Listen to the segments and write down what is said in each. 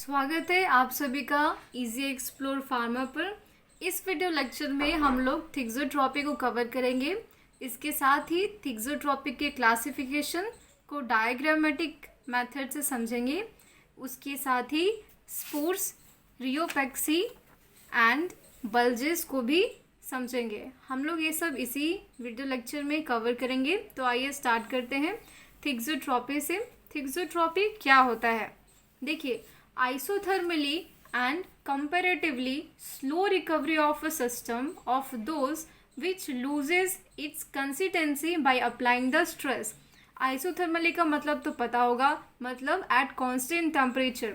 स्वागत है आप सभी का इजी एक्सप्लोर फार्मा पर। इस वीडियो लेक्चर में हम लोग थिक्सोट्रॉपी को कवर करेंगे। इसके साथ ही थिक्सोट्रॉपी के क्लासिफिकेशन को डायग्रामेटिक मेथड से समझेंगे। उसके साथ ही स्पोर्स, रियोपेक्सी एंड बल्जेस को भी समझेंगे। हम लोग ये सब इसी वीडियो लेक्चर में कवर करेंगे। तो आइए स्टार्ट करते हैं थिक्सोट्रॉपी से। थिक्सोट्रॉपी क्या होता है? देखिए, isothermally and comparatively slow recovery of a system of those which loses its consistency by applying the stress। isothermally का मतलब तो पता होगा, मतलब at constant temperature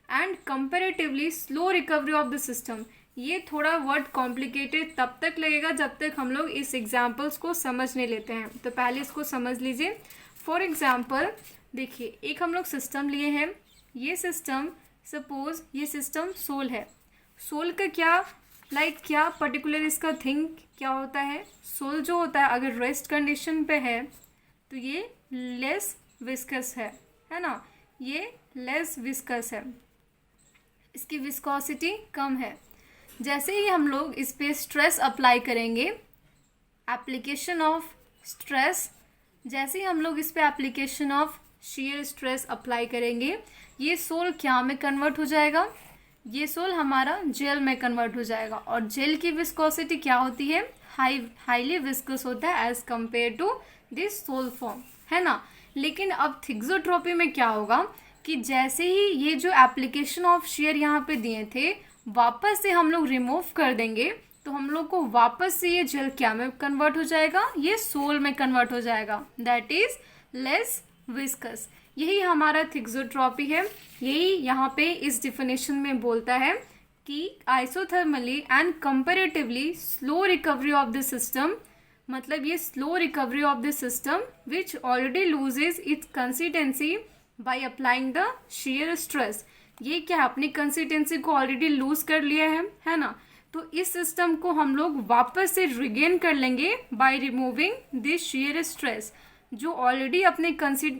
and comparatively slow recovery of the system। ये थोड़ा वर्ड कॉम्प्लिकेटेड तब तक लगेगा जब तक हम लोग इस एग्जाम्पल्स को समझ नहीं लेते हैं। तो पहले इसको समझ लीजिए। फॉर एग्जाम्पल देखिए, एक हम लोग सिस्टम लिए हैं। ये सिस्टम, सपोज ये सिस्टम सोल है। सोल का क्या पर्टिकुलर इसका थिंग क्या होता है? सोल जो होता है अगर रेस्ट कंडीशन पे है तो ये लेस विस्कस है ना। ये लेस विस्कस है, इसकी विस्कोसिटी कम है। जैसे ही हम लोग इस पे स्ट्रेस अप्लाई करेंगे, एप्लीकेशन ऑफ स्ट्रेस, जैसे ही हम लोग इस पे application of shear stress apply करेंगे, ये सोल क्या में कन्वर्ट हो जाएगा? ये सोल हमारा जेल में कन्वर्ट हो जाएगा। और जेल की विस्कोसिटी क्या होती है? हाईली विस्कस होता है as compare to this sol form, है ना। लेकिन अब थिक्सोट्रॉपी में क्या होगा कि जैसे ही ये जो एप्लीकेशन ऑफ शेयर यहाँ पे दिए थे वापस से हम लोग रिमूव कर देंगे तो हम लोग को वापस से ये जेल क्या में कन्वर्ट हो जाएगा? ये सोल में कन्वर्ट हो जाएगा। That is less viscous. यही हमारा थिक्सोट्रॉपी है। यही यहाँ पे इस डिफिनेशन में बोलता है कि isothermally and comparatively slow recovery of the system, मतलब ये slow recovery of the system which already loses it's consistency by applying the shear stress. ये क्या है? अपनी कंसिस्टेंसी को ऑलरेडी लूज कर लिया है ना। तो इस सिस्टम को हम लोग वापस से रिगेन कर लेंगे by removing this shear stress. जो ऑलरेडी अपने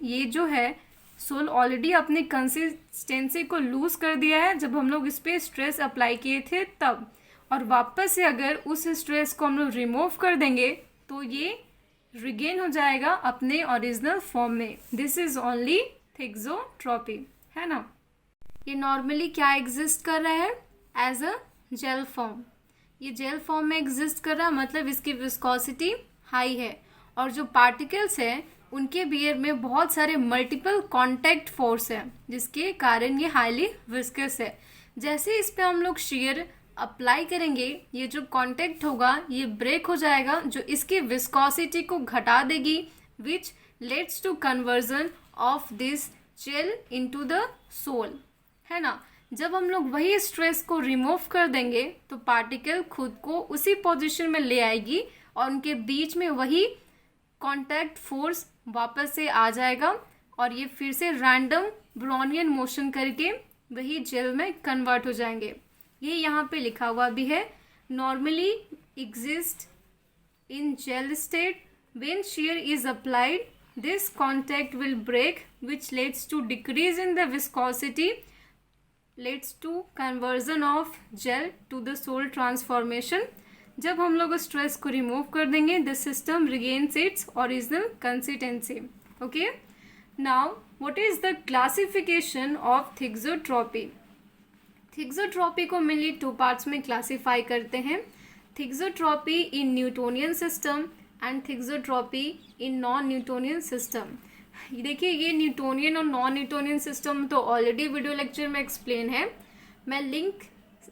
ये जो है सोल ऑलरेडी अपनी कंसिस्टेंसी को लूज कर दिया है जब हम लोग इस पे स्ट्रेस अप्लाई किए थे तब। और वापस से अगर उस स्ट्रेस को हम लोग रिमूव कर देंगे तो ये रिगेन हो जाएगा अपने ओरिजिनल फॉर्म में। दिस इज ओनली थिक्सोट्रॉपी, है ना। ये नॉर्मली क्या एग्जिस्ट कर रहा है? As a gel form. ये जेल फॉर्म में एग्जिस्ट कर रहा है, मतलब इसकी विस्कोसिटी हाई है और जो पार्टिकल्स हैं उनके बिहेवियर में बहुत सारे मल्टीपल कांटेक्ट फोर्स है जिसके कारण ये हाईली विस्कस है। जैसे इस पे हम लोग शेयर अप्लाई करेंगे, ये जो कांटेक्ट होगा ये ब्रेक हो जाएगा, जो इसकी विस्कोसिटी को घटा देगी, which leads to conversion of this gel into the sol, है ना। जब हम लोग वही स्ट्रेस को रिमूव कर देंगे तो पार्टिकल खुद को उसी पोजीशन में ले आएगी और उनके बीच में वही कांटेक्ट फोर्स वापस से आ जाएगा और ये फिर से रैंडम ब्रोनियन मोशन करके वही जेल में कन्वर्ट हो जाएंगे। ये यहाँ पे लिखा हुआ भी है, normally exist in gel state when shear is applied, this contact will break which leads to decrease in the viscosity, leads to conversion of gel to the soul transformation। जब हम लोग स्ट्रेस को रिमूव कर देंगे the system regains its original consistency. Okay, now what is the classification of thixotropy? Thixotropy को mainly two parts में classify करते हैं, thixotropy in Newtonian system and thixotropy in non Newtonian system. देखिए, ये Newtonian और non Newtonian system तो already video lecture में explain है। मैं लिंक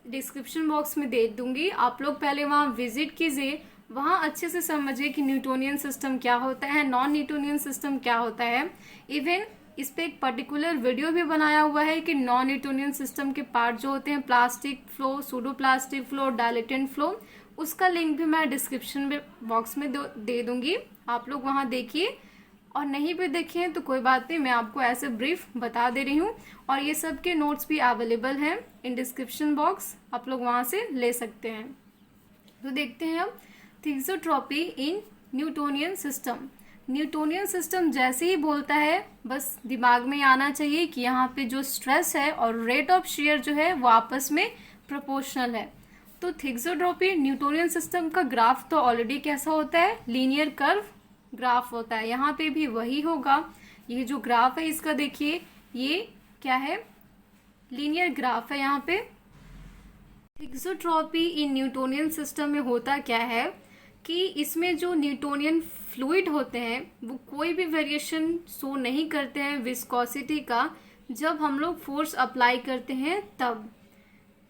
डिस्क्रिप्शन बॉक्स में दे दूंगी, आप लोग पहले वहाँ विजिट कीजिए, वहाँ अच्छे से समझिए कि न्यूटोनियन सिस्टम क्या होता है, नॉन न्यूटोनियन सिस्टम क्या होता है। इवन इस पे एक पर्टिकुलर वीडियो भी बनाया हुआ है कि नॉन न्यूटोनियन सिस्टम के पार्ट जो होते हैं, plastic flow, pseudo plastic flow, dilatant flow, उसका लिंक भी मैं डिस्क्रिप्शन बॉक्स में दे दूंगी, आप लोग वहाँ देखिए। और नहीं भी देखे हैं तो कोई बात नहीं, मैं आपको ऐसे ब्रीफ बता दे रही हूँ। और ये सब के नोट्स भी अवेलेबल हैं इन डिस्क्रिप्शन बॉक्स, आप लोग वहाँ से ले सकते हैं। तो देखते हैं अब थिक्सोट्रॉपी इन न्यूटोनियन सिस्टम। न्यूटोनियन सिस्टम जैसे ही बोलता है बस दिमाग में आना चाहिए कि यहाँ पे जो स्ट्रेस है और रेट ऑफ शेयर जो है वो आपस में प्रोपोर्शनल है। तो थिक्सोट्रॉपी न्यूटोनियन सिस्टम का ग्राफ तो ऑलरेडी कैसा होता है, लीनियर कर्व ग्राफ होता है। यहाँ पे भी वही होगा। ये जो ग्राफ है इसका देखिए, ये क्या है, लीनियर ग्राफ है। यहाँ पे थिक्सोट्रॉपी इन न्यूटोनियन सिस्टम में होता क्या है कि इसमें जो न्यूटोनियन फ्लूइड होते हैं वो कोई भी वेरिएशन शो नहीं करते हैं विस्कोसिटी का, जब हम लोग फोर्स अप्लाई करते हैं तब।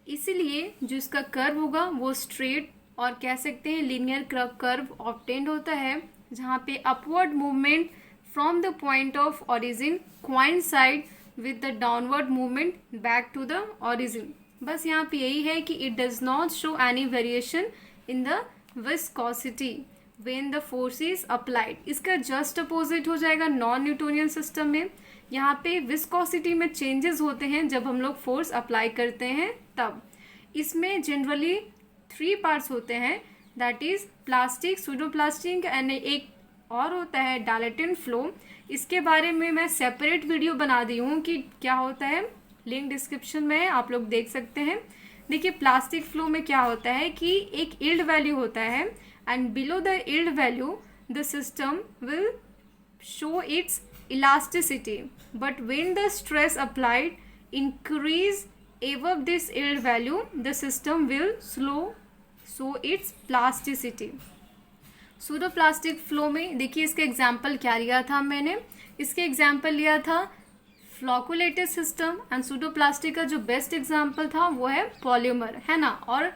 इसीलिए जो इसका कर्व होगा वो स्ट्रेट और कह सकते हैं लीनियर कर्व ऑब्टेन्ड होता है, जहाँ पे upward movement from the point of origin coincide with the downward movement back to the origin. बस यहाँ पे यही है कि it does not show any variation in the viscosity when the force is applied. इसका जस्ट अपोजिट हो जाएगा non Newtonian system में। यहाँ पे विस्कोसिटी में चेंजेस होते हैं जब हम लोग फोर्स अप्लाई करते हैं तब। इसमें जनरली 3 पार्ट्स होते हैं, that is plastic, pseudoplastic and एक और होता है डायलेटेंट फ्लो। इसके बारे में मैं सेपरेट वीडियो बना दी हूँ कि क्या होता है, लिंक डिस्क्रिप्शन में है, आप लोग देख सकते हैं। देखिए प्लास्टिक फ्लो में क्या होता है कि एक यील्ड वैल्यू होता है and below the yield value the system will show it's elasticity, but when the stress applied increase above this yield value the system will show its plasticity। Pseudoplastic flow में देखिए इसका example क्या लिया था मैंने, इसके एग्जाम्पल लिया था फ्लोकुलेटेड सिस्टम एंड सूडोप्लास्टिक का जो बेस्ट एग्जाम्पल था वो है पॉलीमर, है ना। और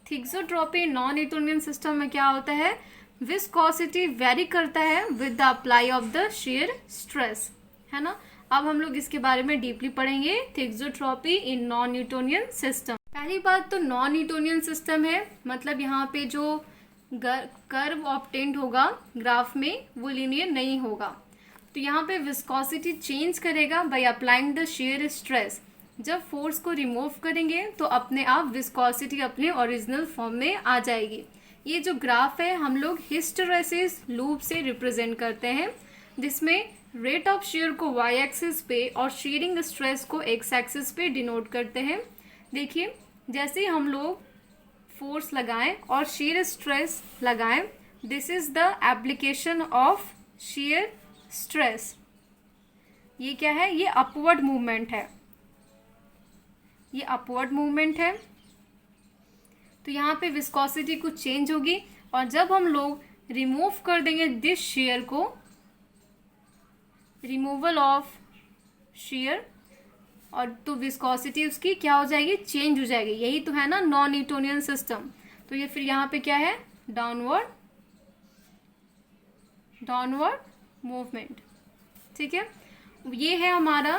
थिक्सोट्रॉपी नॉन न्यूटोनियन सिस्टम में क्या होता है, विस्कोसिटी वेरी करता है with the apply of the shear stress, है ना। अब हम लोग इसके बारे में डीपली पढ़ेंगे, thixotropy in non Newtonian system. पहली बात तो नॉन न्यूटोनियन सिस्टम है, मतलब यहाँ पे जो कर्व ऑब्टेन्ड होगा ग्राफ में वो लीनियर नहीं होगा। तो यहाँ पे विस्कोसिटी चेंज करेगा by applying the shear stress. जब फोर्स को रिमूव करेंगे तो अपने आप विस्कोसिटी अपने ओरिजिनल फॉर्म में आ जाएगी। ये जो ग्राफ है हम लोग हिस्टेरेसिस लूप से रिप्रेजेंट करते हैं, जिसमें रेट ऑफ शेयर को y एक्सिस पे और शेयरिंग स्ट्रेस को x एक्सिस पे डिनोट करते हैं। देखिए जैसे हम लोग फोर्स लगाएं और शेयर स्ट्रेस लगाएं, this is the application of shear stress. ये क्या है, ये अपवर्ड मूवमेंट है, ये अपवर्ड मूवमेंट है। तो यहाँ पे विस्कोसिटी कुछ चेंज होगी और जब हम लोग रिमूव कर देंगे दिस शेयर को, रिमूवल ऑफ शेयर, और तो विस्कोसिटी उसकी क्या हो जाएगी, चेंज हो जाएगी। यही तो है ना नॉन न्यूटोनियन सिस्टम। तो ये फिर यहाँ पे क्या है, डाउनवर्ड मूवमेंट, ठीक है। ये है हमारा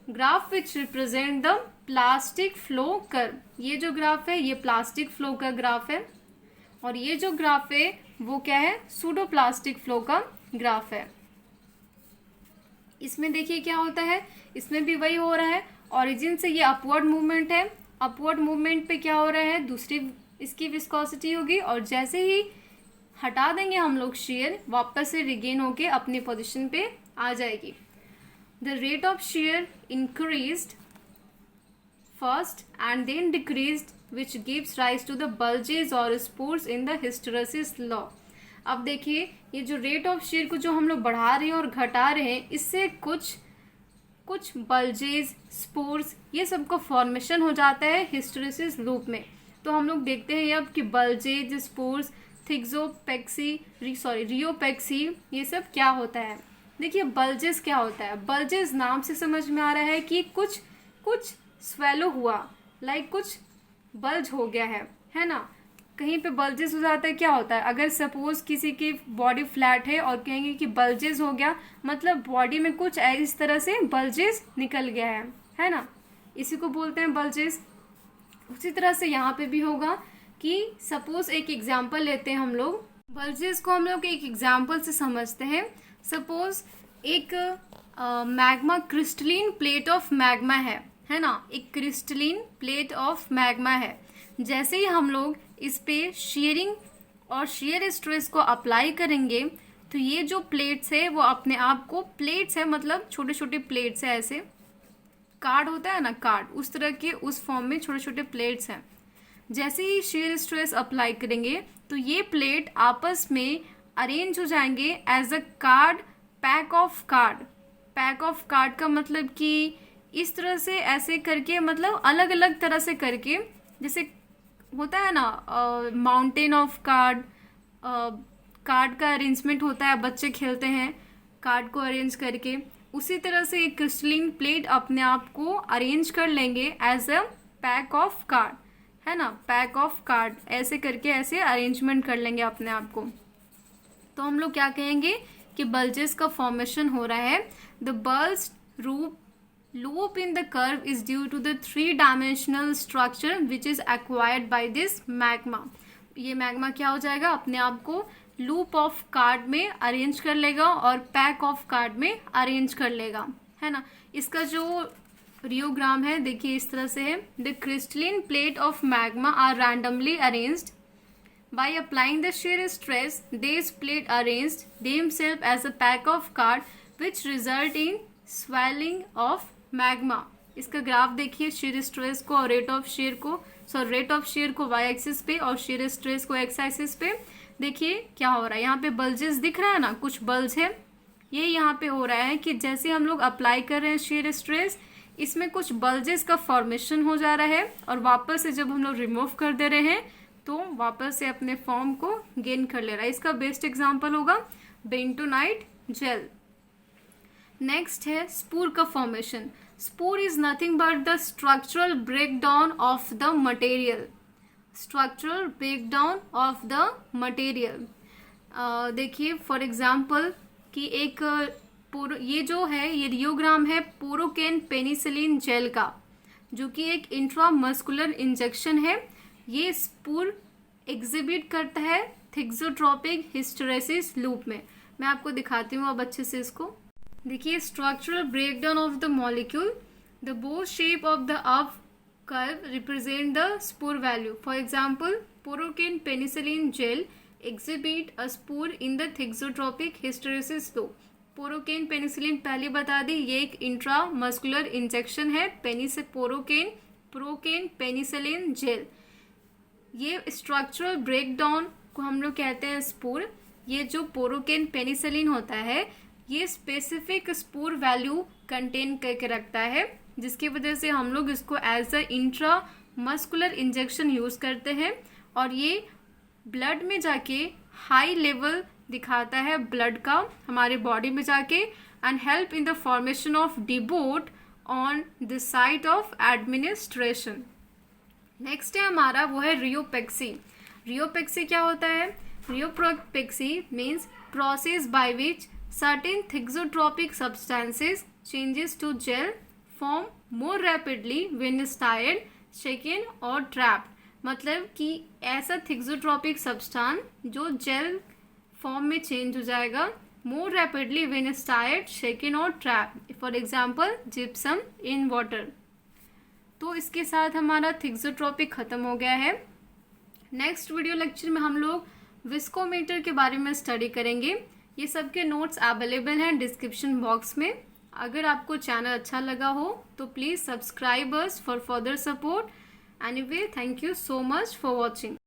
graph which represent the plastic flow curve. ये जो ग्राफ है ये प्लास्टिक फ्लो का ग्राफ है और ये जो ग्राफ है वो क्या है, सूडोप्लास्टिक फ्लो का ग्राफ है। इसमें देखिए क्या होता है, इसमें भी वही हो रहा है, ओरिजिन से ये अपवर्ड मूवमेंट है, अपवर्ड मूवमेंट पे क्या हो रहा है, दूसरी इसकी विस्कोसिटी होगी और जैसे ही हटा देंगे हम लोग शेयर, वापस से रिगेन होके अपनी पोजीशन पे आ जाएगी। The rate of share increased first and then decreased which gives rise to the bulges or spurs in the hysteresis law। अब देखिए ये जो रेट ऑफ शेयर को जो हम लोग बढ़ा रहे हैं और घटा रहे हैं, इससे कुछ बल्जेस, स्पोर्स, ये सब का फॉर्मेशन हो जाता है हिस्टेरेसिस लूप में। तो हम लोग देखते हैं अब कि बल्जेज, स्पोर्स, रियोपेक्सी, ये सब क्या होता है। देखिए बल्जेस क्या होता है, बल्जेस नाम से समझ में आ रहा है कि कुछ स्वेलो हुआ, लाइक कुछ बल्ज हो गया है ना। कहीं पे बल्जेस हो जाता है, क्या होता है, अगर सपोज किसी की बॉडी फ्लैट है और कहेंगे कि बल्जेस हो गया, मतलब बॉडी में कुछ इस तरह से बल्जेस निकल गया है ना, इसी को बोलते हैं बल्जेस। उसी तरह से यहाँ पे भी होगा कि सपोज एक एग्जाम्पल लेते हैं हम लोग, बल्जेस को हम लोग एक एग्जाम्पल से समझते हैं। सपोज एक magma, crystalline plate of magma है ना, एक क्रिस्टलिन प्लेट ऑफ मैग्मा है। जैसे ही हम लोग इस पे शेयरिंग और शेयर स्ट्रेस को अप्लाई करेंगे तो ये जो प्लेट्स है वो अपने आप को, प्लेट्स है मतलब छोटे छोटे प्लेट्स है, ऐसे कार्ड होता है ना, कार्ड, उस तरह के उस फॉर्म में छोटे छोटे प्लेट्स हैं। जैसे ही shear स्ट्रेस अप्लाई करेंगे तो ये प्लेट आपस में अरेंज हो जाएंगे as a card, pack of card. Pack of card का मतलब कि इस तरह से ऐसे करके, मतलब अलग अलग तरह से करके, जैसे होता है ना माउंटेन ऑफ कार्ड, कार्ड का अरेंजमेंट होता है, बच्चे खेलते हैं कार्ड को अरेंज करके, उसी तरह से एक क्रिस्टलिन प्लेट अपने आप को अरेंज कर लेंगे as a pack of card, है ना, पैक ऑफ कार्ड, ऐसे करके ऐसे अरेंजमेंट कर लेंगे अपने आप को। तो हम लोग क्या कहेंगे कि बल्जेस का फॉर्मेशन हो रहा है। The bulge loop in the curve is due to the 3 dimensional structure which is acquired by this magma. ये मैग्मा क्या हो जाएगा, अपने आप को लूप ऑफ कार्ड में अरेंज कर लेगा और पैक ऑफ कार्ड में अरेंज कर लेगा, है ना। इसका जो रियोग्राम है देखिए इस तरह से है। The crystalline plate of magma are randomly arranged by applying the shear stress. These plate arranged themselves as a pack of card which result in swelling of magma. इसका ग्राफ देखिए, shear stress को और rate of share को, rate of share को y axis पे और shear stress को x axis पे। देखिए क्या हो रहा है, यहाँ पे बल्जेस दिख रहा है ना, कुछ बल्ज है, ये यहाँ पे हो रहा है कि जैसे हम लोग अप्लाई कर रहे हैं shear stress, इसमें कुछ बल्जेस का फॉर्मेशन हो जा रहा है और वापस से जब हम लोग रिमूव कर दे रहे हैं तो वापस से अपने फॉर्म को गेन कर ले रहा है। इसका बेस्ट एग्जांपल होगा बेंटोनाइट जेल। नेक्स्ट है स्पूर का फॉर्मेशन। Spur is nothing but the structural breakdown of the material. Structural breakdown of the material. देखिए फॉर एग्जांपल कि एक ये जो है, ये रियोग्राम है पोरोकेन पेनिसिलिन जेल का, जो कि एक इंट्रामस्कुलर इंजेक्शन है। ये स्पूर एग्जिबिट करता है थिक्सोट्रोपिक हिस्टेरेसिस लूप में। मैं आपको दिखाती हूँ अब अच्छे से इसको। देखिए structural breakdown of the molecule, the both shape of the up curve represent the spur value. For example procaine penicillin gel exhibit a spur in the thixotropic hysteresis loop. Procaine penicillin पहले बता दी, ये एक intramuscular injection है, procaine penicillin gel. ये structural breakdown को हम लोग कहते हैं स्पूर। ये जो पोरोकेन पेनिसिलिन होता है ये स्पेसिफिक स्पूर वैल्यू कंटेन करके रखता है, जिसकी वजह से हम लोग इसको as a intramuscular injection use करते हैं और ये ब्लड में जाके हाई लेवल दिखाता है ब्लड का हमारे बॉडी में जाके, and help in the formation of depot on the site of administration. Next है हमारा वो है रियोपेक्सी। रियोपेक्सी क्या होता है? Rheopexy means process by which certain thixotropic substances changes to gel form more rapidly when stirred, shaken और trapped. मतलब कि ऐसा थिक्सोट्रोपिक सब्सटेंस जो जेल फॉर्म में चेंज हो जाएगा more rapidly when stirred, shaken और trapped. For example gypsum in water. तो इसके साथ हमारा थिक्सोट्रोपिक खत्म हो गया है। नेक्स्ट वीडियो लेक्चर में हम लोग विस्कोमीटर के बारे में स्टडी करेंगे। ये सब के नोट्स अवेलेबल हैं डिस्क्रिप्शन बॉक्स में। अगर आपको चैनल अच्छा लगा हो तो please subscribe us for further support. Anyway, thank you so much for watching.